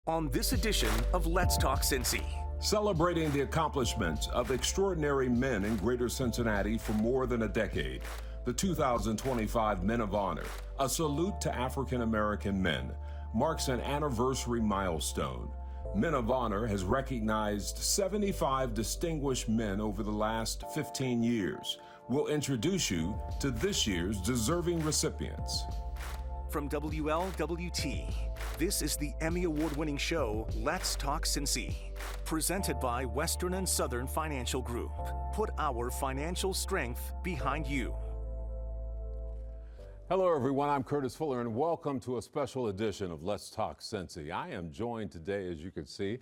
On this edition of Let's Talk Cincy. Celebrating the accomplishments of extraordinary men in Greater Cincinnati for more than a decade, the 2025 Men of Honor, a salute to African American men, marks an anniversary milestone. Men of Honor has recognized 75 distinguished men over the last 15 years. We'll introduce you to this year's deserving recipients. From WLWT, this is the Emmy Award-winning show, Let's Talk Cincy, presented by Western and Southern Financial Group. Put our financial strength behind you. Hello, everyone. I'm Curtis Fuller, and welcome to a special edition of Let's Talk Cincy. I am joined today, as you can see,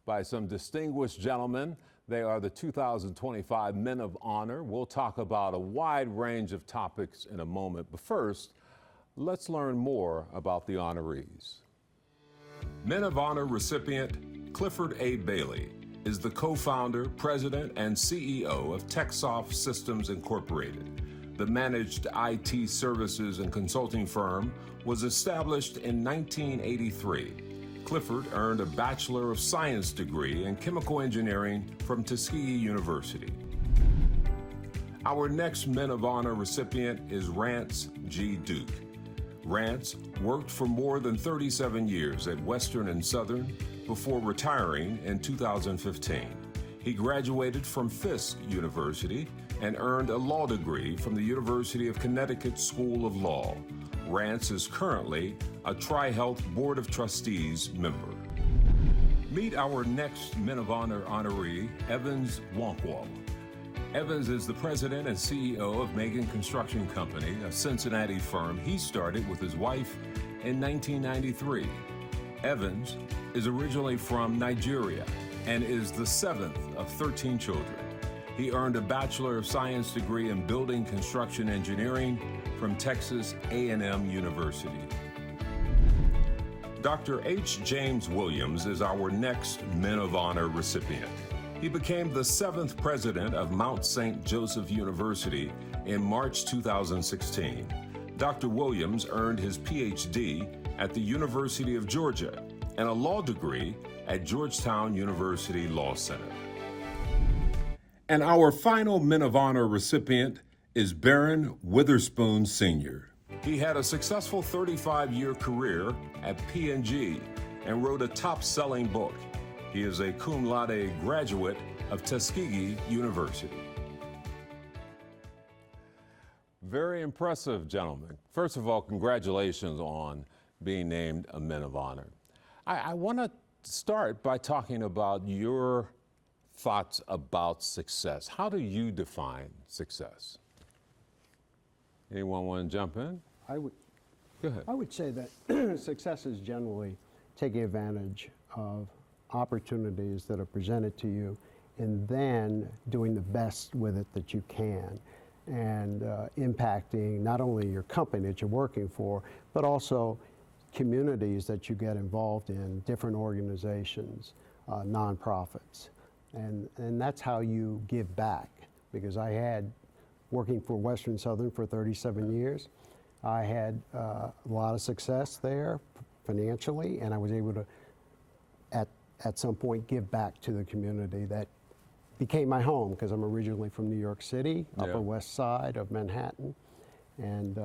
by some distinguished gentlemen. They are the 2025 Men of Honor. We'll talk about a wide range of topics in a moment, but first, let's learn more about the honorees. Men of Honor recipient Clifford A. Bailey is the co-founder, president, and CEO of TechSoft Systems Incorporated. The managed IT services and consulting firm was established in 1983. Clifford earned a Bachelor of Science degree in chemical engineering from Tuskegee University. Our next Men of Honor recipient is Rance G. Duke. Rance worked for more than 37 years at Western and Southern before retiring in 2015. He graduated from Fisk University and earned a law degree from the University of Connecticut School of Law. Rance is currently a Tri-Health Board of Trustees member. Meet our next Men of Honor honoree, Evans Wonkwoll. Evans is the president and CEO of Megan Construction Company, a Cincinnati firm he started with his wife in 1993. Evans is originally from Nigeria and is the seventh of 13 children. He earned a Bachelor of Science degree in Building Construction Engineering from Texas A&M University. Dr. H. James Williams is our next Men of Honor recipient. He became the seventh president of Mount St. Joseph University in March 2016. Dr. Williams earned his PhD at the University of Georgia and a law degree at Georgetown University Law Center. And our final Men of Honor recipient is Baron Witherspoon Sr. He had a successful 35-year career at P&G and wrote a top-selling book. He is a cum laude graduate of Tuskegee University. Very impressive, gentlemen. First of all, congratulations on being named a Men of Honor. I want to start by talking about your thoughts about success. How do you define success? Anyone want to jump in? Go ahead. I would say that success is generally taking advantage of opportunities that are presented to you and then doing the best with it that you can and impacting not only your company that you're working for, but also communities that you get involved in, different organizations, nonprofits. And that's how you give back, because I had, working for Western Southern for 37 years, I had a lot of success there financially, and I was able to, at some point, give back to the community that became my home, because I'm originally from New York City, Upper West Side of Manhattan, and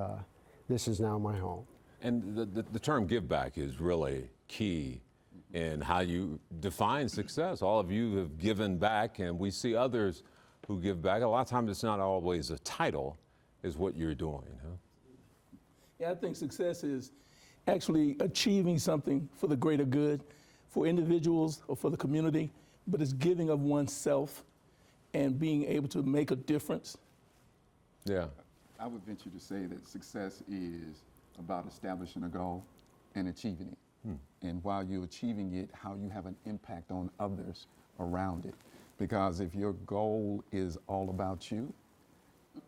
this is now my home. And the term give back is really key in how you define success. All of you have given back, and we see others who give back. A lot of times it's not always a title, is what you're doing, huh? Yeah, I think success is actually achieving something for the greater good, for individuals or for the community, but it's giving of oneself and being able to make a difference. Yeah. I would venture to say that success is about establishing a goal and achieving it. And while you're achieving it, how you have an impact on others around it. Because if your goal is all about you,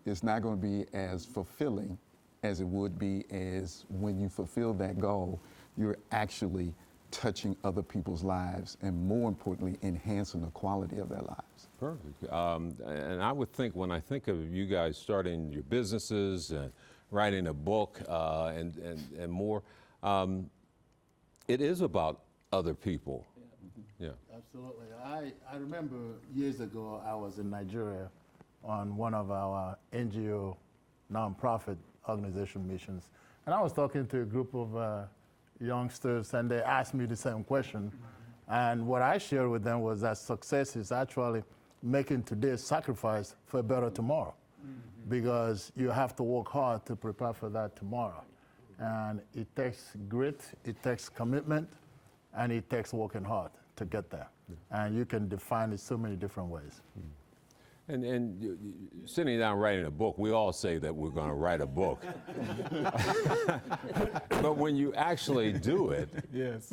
it's not going to be as fulfilling as it would be as when you fulfill that goal, you're actually touching other people's lives and, more importantly, enhancing the quality of their lives. Perfect. And I would think, when I think of you guys starting your businesses and writing a book and more, it is about other people. Yeah. Absolutely. I remember years ago I was in Nigeria on one of our NGO nonprofit organization missions, and I was talking to a group of youngsters, and they asked me the same question. And what I shared with them was that success is actually making today's sacrifice for a better tomorrow, because you have to work hard to prepare for that tomorrow. And it takes grit, it takes commitment, and it takes working hard to get there. And you can define it so many different ways. And sitting down writing a book, we all say that we're going to write a book. But when you actually do it, Yes.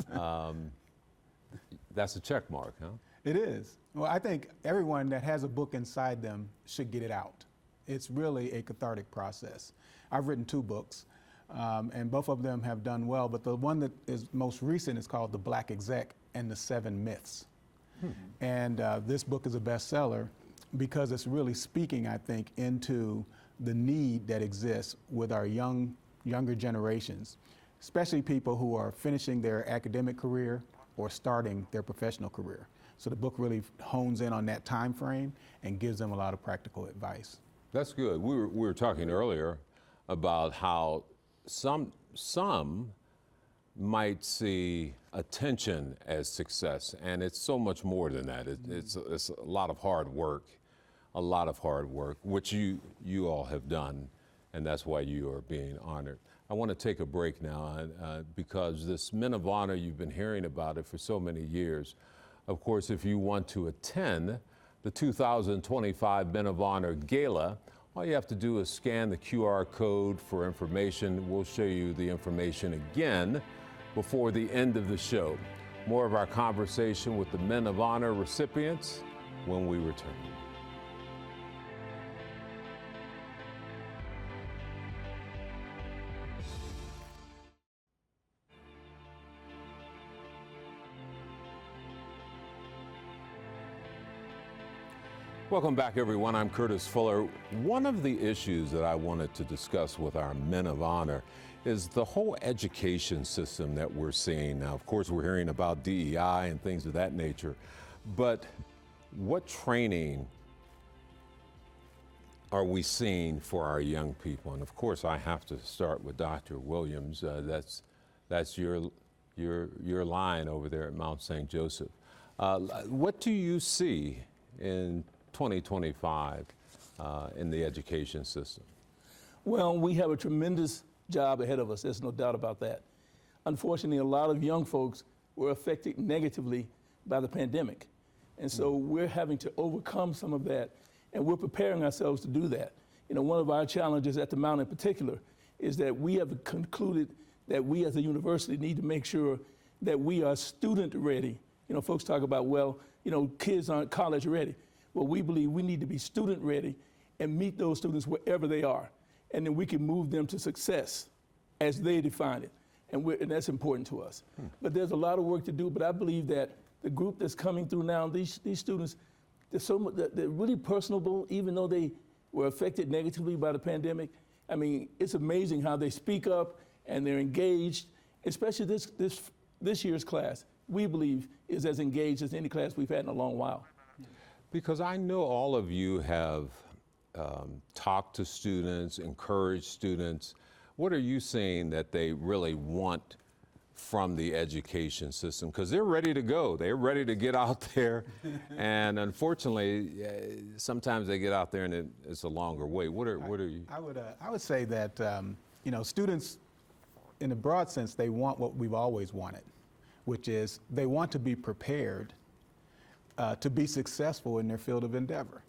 that's a check mark, huh? It is. Well, I think everyone that has a book inside them should get it out. It's really a cathartic process. I've written 2 books, and both of them have done well, but the one that is most recent is called The Black Exec and the 7 Myths. And this book is a bestseller because it's really speaking, I think, into the need that exists with our younger generations, especially people who are finishing their academic career or starting their professional career. So the book really hones in on that time frame and gives them a lot of practical advice. That's good. We were talking earlier about how some might see attention as success, and it's so much more than that. It's a lot of hard work, which you all have done, and that's why you are being honored. I want to take a break now because this Men of Honor, you've been hearing about it for so many years. Of course, if you want to attend the 2025 Men of Honor Gala, all you have to do is scan the QR code for information. We'll show you the information again before the end of the show. More of our conversation with the Men of Honor recipients when we return. Welcome back, everyone. I'm Curtis Fuller. One of the issues that I wanted to discuss with our Men of Honor is the whole education system that we're seeing. Now, of course, we're hearing about DEI and things of that nature, but what training are we seeing for our young people? And of course, I have to start with Dr. Williams. That's your line over there at Mount St. Joseph. What do you see in 2025 in the education system? Well, we have a tremendous job ahead of us. There's no doubt about that. Unfortunately, a lot of young folks were affected negatively by the pandemic. And so we're having to overcome some of that, and we're preparing ourselves to do that. You know, one of our challenges at the Mount in particular is that we have concluded that we as a university need to make sure that we are student ready. You know, folks talk about, well, you know, kids aren't college ready. Well, we believe we need to be student ready and meet those students wherever they are. And then we can move them to success as they define it. And that's important to us. But there's a lot of work to do, but I believe that the group that's coming through now, these students, they're really personable, even though they were affected negatively by the pandemic. I mean, it's amazing how they speak up and they're engaged, especially this year's class, we believe is as engaged as any class we've had in a long while. Because I know all of you have talked to students, encouraged students. What are you seeing that they really want from the education system? Because they're ready to go. They're ready to get out there. And unfortunately, sometimes they get out there and it's a longer wait. What are you? I would say that, you know, students, in a broad sense, they want what we've always wanted, which is they want to be prepared to be successful in their field of endeavor.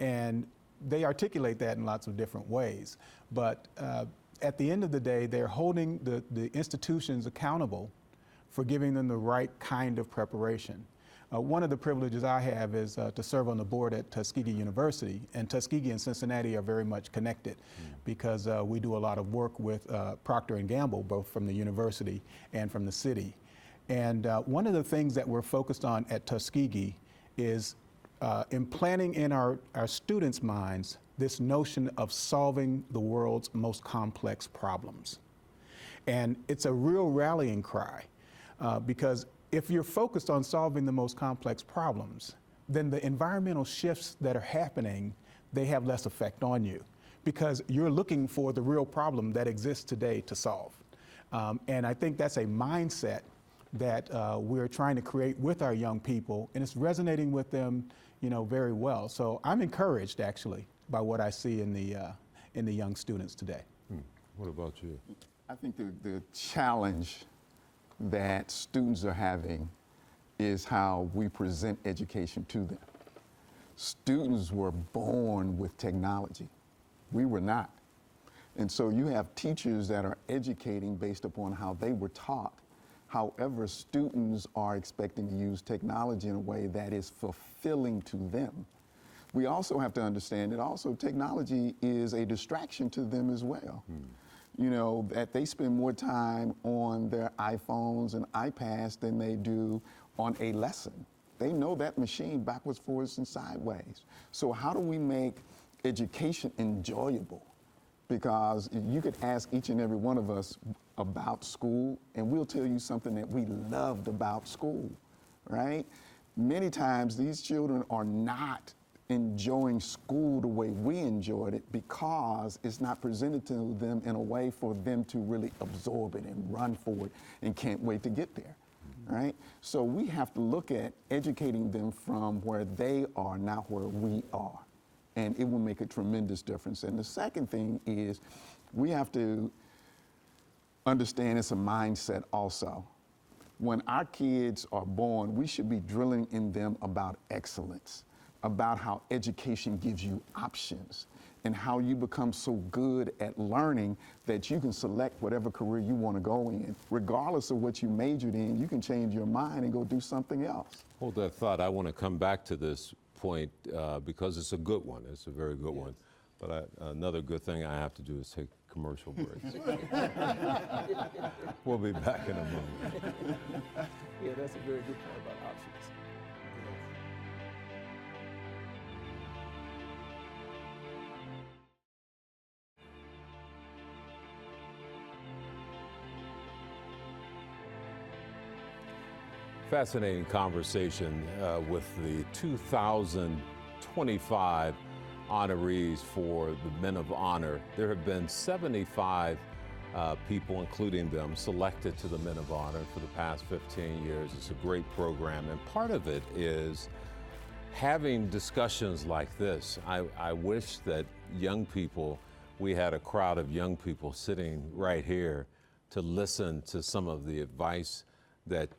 And they articulate that in lots of different ways. But at the end of the day, they're holding the institutions accountable for giving them the right kind of preparation. One of the privileges I have is to serve on the board at Tuskegee University, and Tuskegee and Cincinnati are very much connected because we do a lot of work with Procter & Gamble, both from the university and from the city. And one of the things that we're focused on at Tuskegee is implanting in our students' minds this notion of solving the world's most complex problems. And it's a real rallying cry because if you're focused on solving the most complex problems, then the environmental shifts that are happening, they have less effect on you because you're looking for the real problem that exists today to solve. And I think that's a mindset that we're trying to create with our young people, and it's resonating with them, very well. So I'm encouraged, actually, by what I see in the young students today. What about you? I think the challenge that students are having is how we present education to them. Students were born with technology. We were not. And so you have teachers that are educating based upon how they were taught. However, students are expecting to use technology in a way that is fulfilling to them. We also have to understand that also technology is a distraction to them as well. That they spend more time on their iPhones and iPads than they do on a lesson. They know that machine backwards, forwards, and sideways. So how do we make education enjoyable? Because you could ask each and every one of us about school, and we'll tell you something that we loved about school, right? Many times these children are not enjoying school the way we enjoyed it because it's not presented to them in a way for them to really absorb it and run for it and can't wait to get there, right? So we have to look at educating them from where they are, not where we are. And it will make a tremendous difference. And the second thing is we have to understand it's a mindset also. When our kids are born, we should be drilling in them about excellence, about how education gives you options and how you become so good at learning that you can select whatever career you want to go in. Regardless of what you majored in, you can change your mind and go do something else. Hold that thought. I want to come back to this point because it's a good one. It's a very good one. But another good thing I have to do is take commercial breaks. We'll be back in a moment. Yeah, that's a very good point about options. Fascinating conversation with the 2025 honorees for the Men of Honor. There have been 75 people, including them, selected to the Men of Honor for the past 15 years. It's a great program, and part of it is having discussions like this. I wish that young people, we had a crowd of young people sitting right here to listen to some of the advice that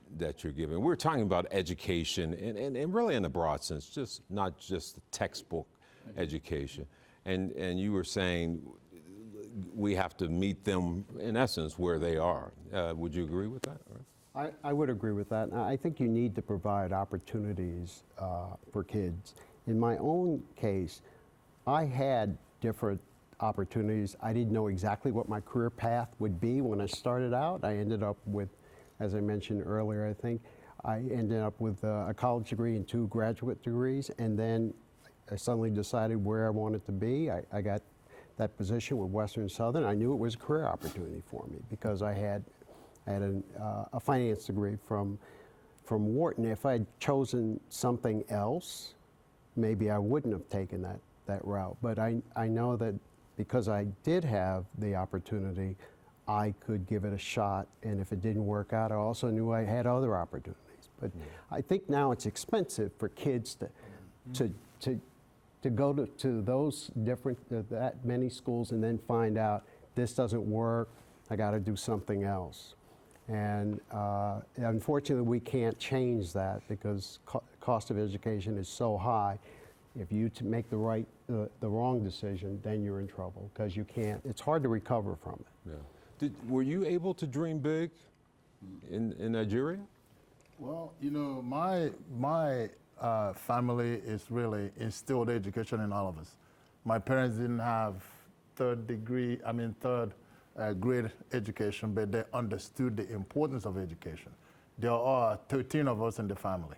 you're giving. We're talking about education and really in a broad sense, just not just the textbook education. And you were saying we have to meet them in essence where they are. Would you agree with that? I would agree with that. I think you need to provide opportunities for kids. In my own case, I had different opportunities. I didn't know exactly what my career path would be when I started out. I ended up with, as I mentioned earlier, I think, I ended up with a college degree and 2 graduate degrees, and then I suddenly decided where I wanted to be. I got that position with Western Southern. I knew it was a career opportunity for me because I had a finance degree from Wharton. If I had chosen something else, maybe I wouldn't have taken that route. But I know that because I did have the opportunity, I could give it a shot, and if it didn't work out, I also knew I had other opportunities. But I think now it's expensive for kids to go to those different, that many schools and then find out this doesn't work, I got to do something else. And unfortunately, we can't change that because cost of education is so high. If you make the wrong decision, then you're in trouble because you can't, it's hard to recover from it. Yeah. Were you able to dream big in Nigeria? Well, my family is really instilled education in all of us. My parents didn't have third grade education, but they understood the importance of education. There are 13 of us in the family,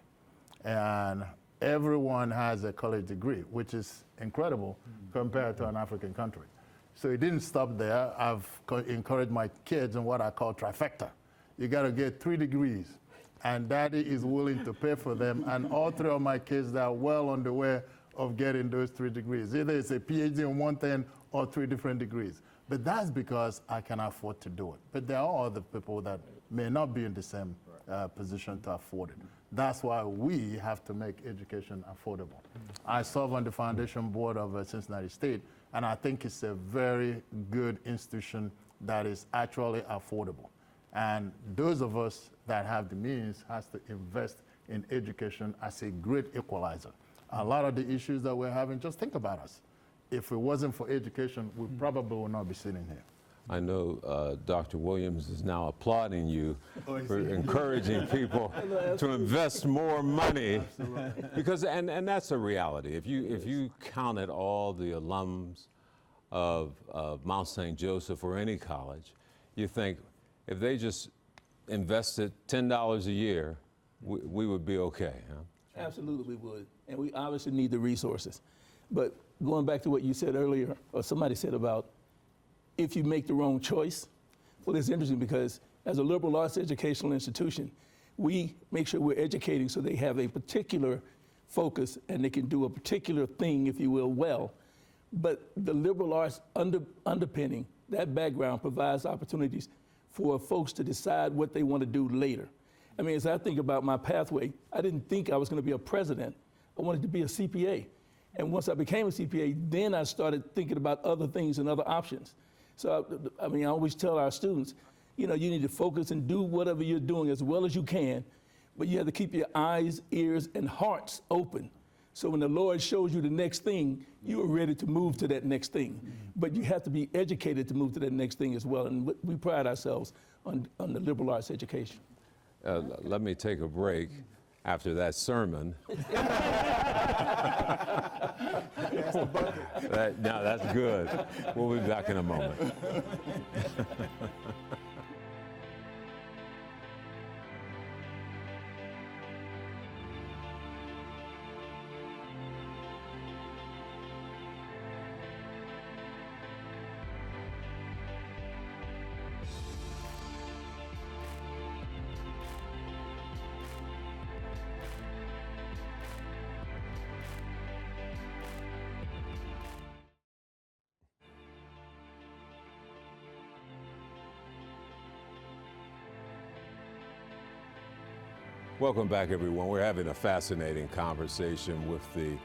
and everyone has a college degree, which is incredible compared to an African country. So it didn't stop there. I've encouraged my kids in what I call trifecta. You got to get 3 degrees and daddy is willing to pay for them. And all three of my kids are well on the way of getting those 3 degrees. Either it's a PhD in one thing or 3 different degrees. But that's because I can afford to do it. But there are other people that may not be in the same position to afford it. That's why we have to make education affordable. I serve on the foundation board of Cincinnati State, and I think it's a very good institution that is actually affordable. And those of us that have the means has to invest in education as a great equalizer. A lot of the issues that we're having, just think about us. If it wasn't for education, we probably would not be sitting here. I know Dr. Williams is now applauding you for encouraging people to invest more money. Because, and that's a reality. If you counted all the alums of Mount St. Joseph or any college, you think if they just invested $10 a year, we would be okay, huh? Absolutely we would. And we obviously need the resources. But going back to what you said earlier, or somebody said about if you make the wrong choice, well, it's interesting because as a liberal arts educational institution, we make sure we're educating so they have a particular focus and they can do a particular thing, if you will, well. But the liberal arts underpinning, that background provides opportunities for folks to decide what they want to do later. I mean, as I think about my pathway, I didn't think I was going to be a president. I wanted to be a CPA. And once I became a CPA, then I started thinking about other things and other options. So, I mean, I always tell our students, you know, you need to focus and do whatever you're doing as well as you can, but you have to keep your eyes, ears, and hearts open. So when the Lord shows you the next thing, you are ready to move to that next thing. But you have to be educated to move to that next thing as well. And we pride ourselves on the liberal arts education. Let me take a break after that sermon. No, that's good. We'll be back in a moment. Welcome back, everyone. We're having a fascinating conversation with the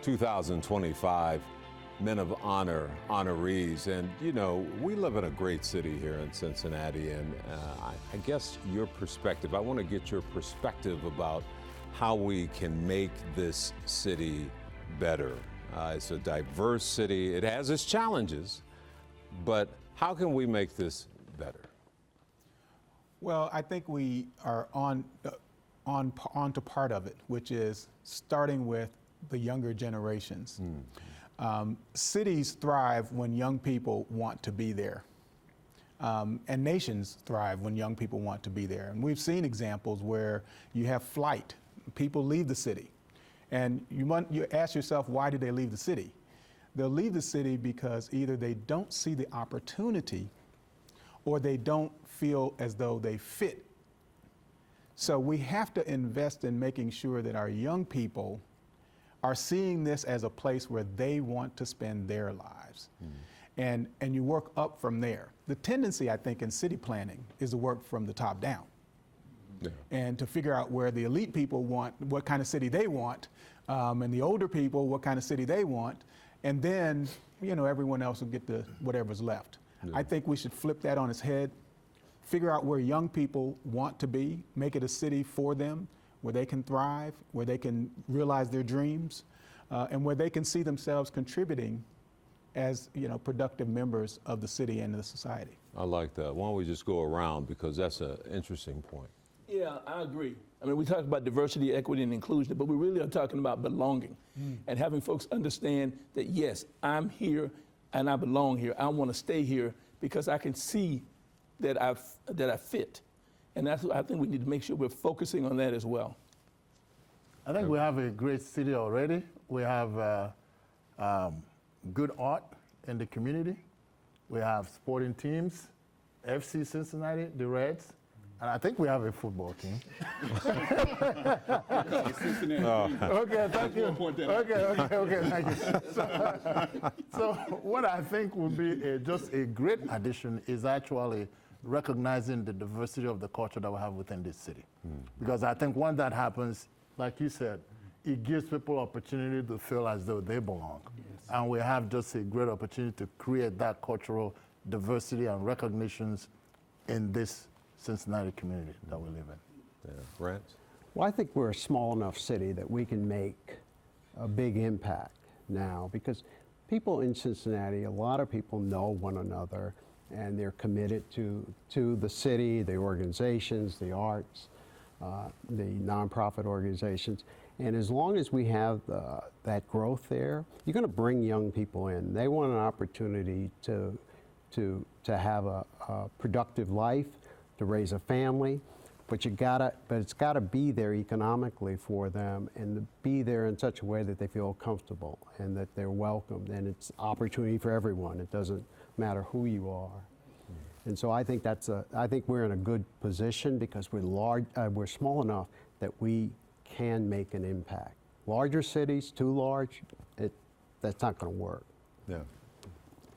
2025 Men of Honor honorees. And, you know, we live in a great city here in Cincinnati, and I guess your perspective, I want to get your perspective about how we can make this city better. It's a diverse city. It has its challenges, but how can we make this better? Well, I think we are on to part of it, which is starting with the younger generations. Cities thrive when young people want to be there. And nations thrive when young people want to be there. And we've seen examples where you have flight. People leave the city. And you ask yourself, why did they leave the city? They'll leave the city because either they don't see the opportunity or they don't feel as though they fit. So we have to invest in making sure that our young people are seeing this as a place where they want to spend their lives. And you work up from there. The tendency, I think, in city planning is to work from the top down. Yeah. And to figure out where the elite people want, what kind of city they want, and the older people, what kind of city they want, and then, you know, everyone else will get the whatever's left. Yeah. I think we should flip that on its head. Figure out where young people want to be, make it a city for them, where they can thrive, where they can realize their dreams, and where they can see themselves contributing as, you know, productive members of the city and the society. I like that. Why don't we just go around, because that's an interesting point. Yeah, I agree. I mean, we talk about diversity, equity, and inclusion, but we really are talking about belonging and having folks understand that, yes, I'm here and I belong here. I want to stay here because I can see that I fit. And that's what I think we need to make sure we're focusing on that as well. I think we have a great city already. We have good art in the community. We have sporting teams, FC Cincinnati, the Reds, And I think we have a football team. Cincinnati. Okay, thank you. Point that out. Okay, thank you. So what I think would be just a great addition is actually recognizing the diversity of the culture that we have within this city. Because I think when that happens, like you said, it gives people opportunity to feel as though they belong. Yes. And we have just a great opportunity to create that cultural diversity and recognitions in this Cincinnati community that we live in. Yeah. Brent? Well, I think we're a small enough city that we can make a big impact now, because people in Cincinnati, a lot of people know one another, and they're committed to the city, the organizations, the arts, the nonprofit organizations. And as long as we have that growth there, you're going to bring young people in. They want an opportunity to have a productive life, to raise a family, but it's got to be there economically for them, and to be there in such a way that they feel comfortable and that they're welcomed, and it's opportunity for everyone. It doesn't matter who you are. And so I think I think we're in a good position because we're small enough that we can make an impact. Larger cities, too large, that's not going to work. Yeah.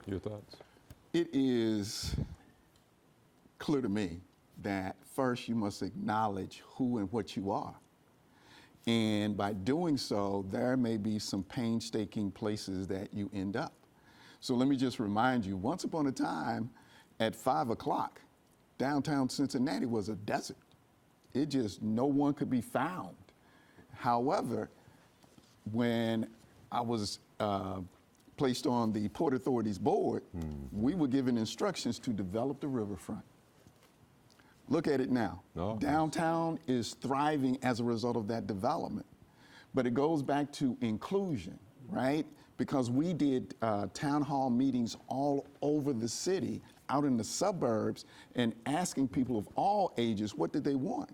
Your thoughts? It is clear to me that first you must acknowledge who and what you are. And by doing so, there may be some painstaking places that you end up. So let me just remind you, once upon a time, at 5 o'clock, downtown Cincinnati was a desert. It just, no one could be found. However, when I was placed on the Port Authority's board, we were given instructions to develop the riverfront. Look at it now. Oh. Downtown is thriving as a result of that development. But it goes back to inclusion, right? Because we did town hall meetings all over the city, out in the suburbs, and asking people of all ages, what did they want?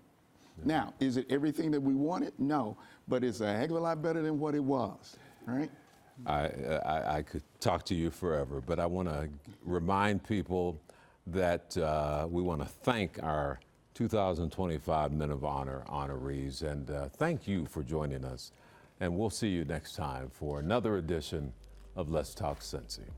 Yeah. Now, is it everything that we wanted? No, but it's a heck of a lot better than what it was, right? I could talk to you forever, but I want to remind people that we want to thank our 2025 Men of Honor honorees, and thank you for joining us. And we'll see you next time for another edition of Let's Talk Cincy.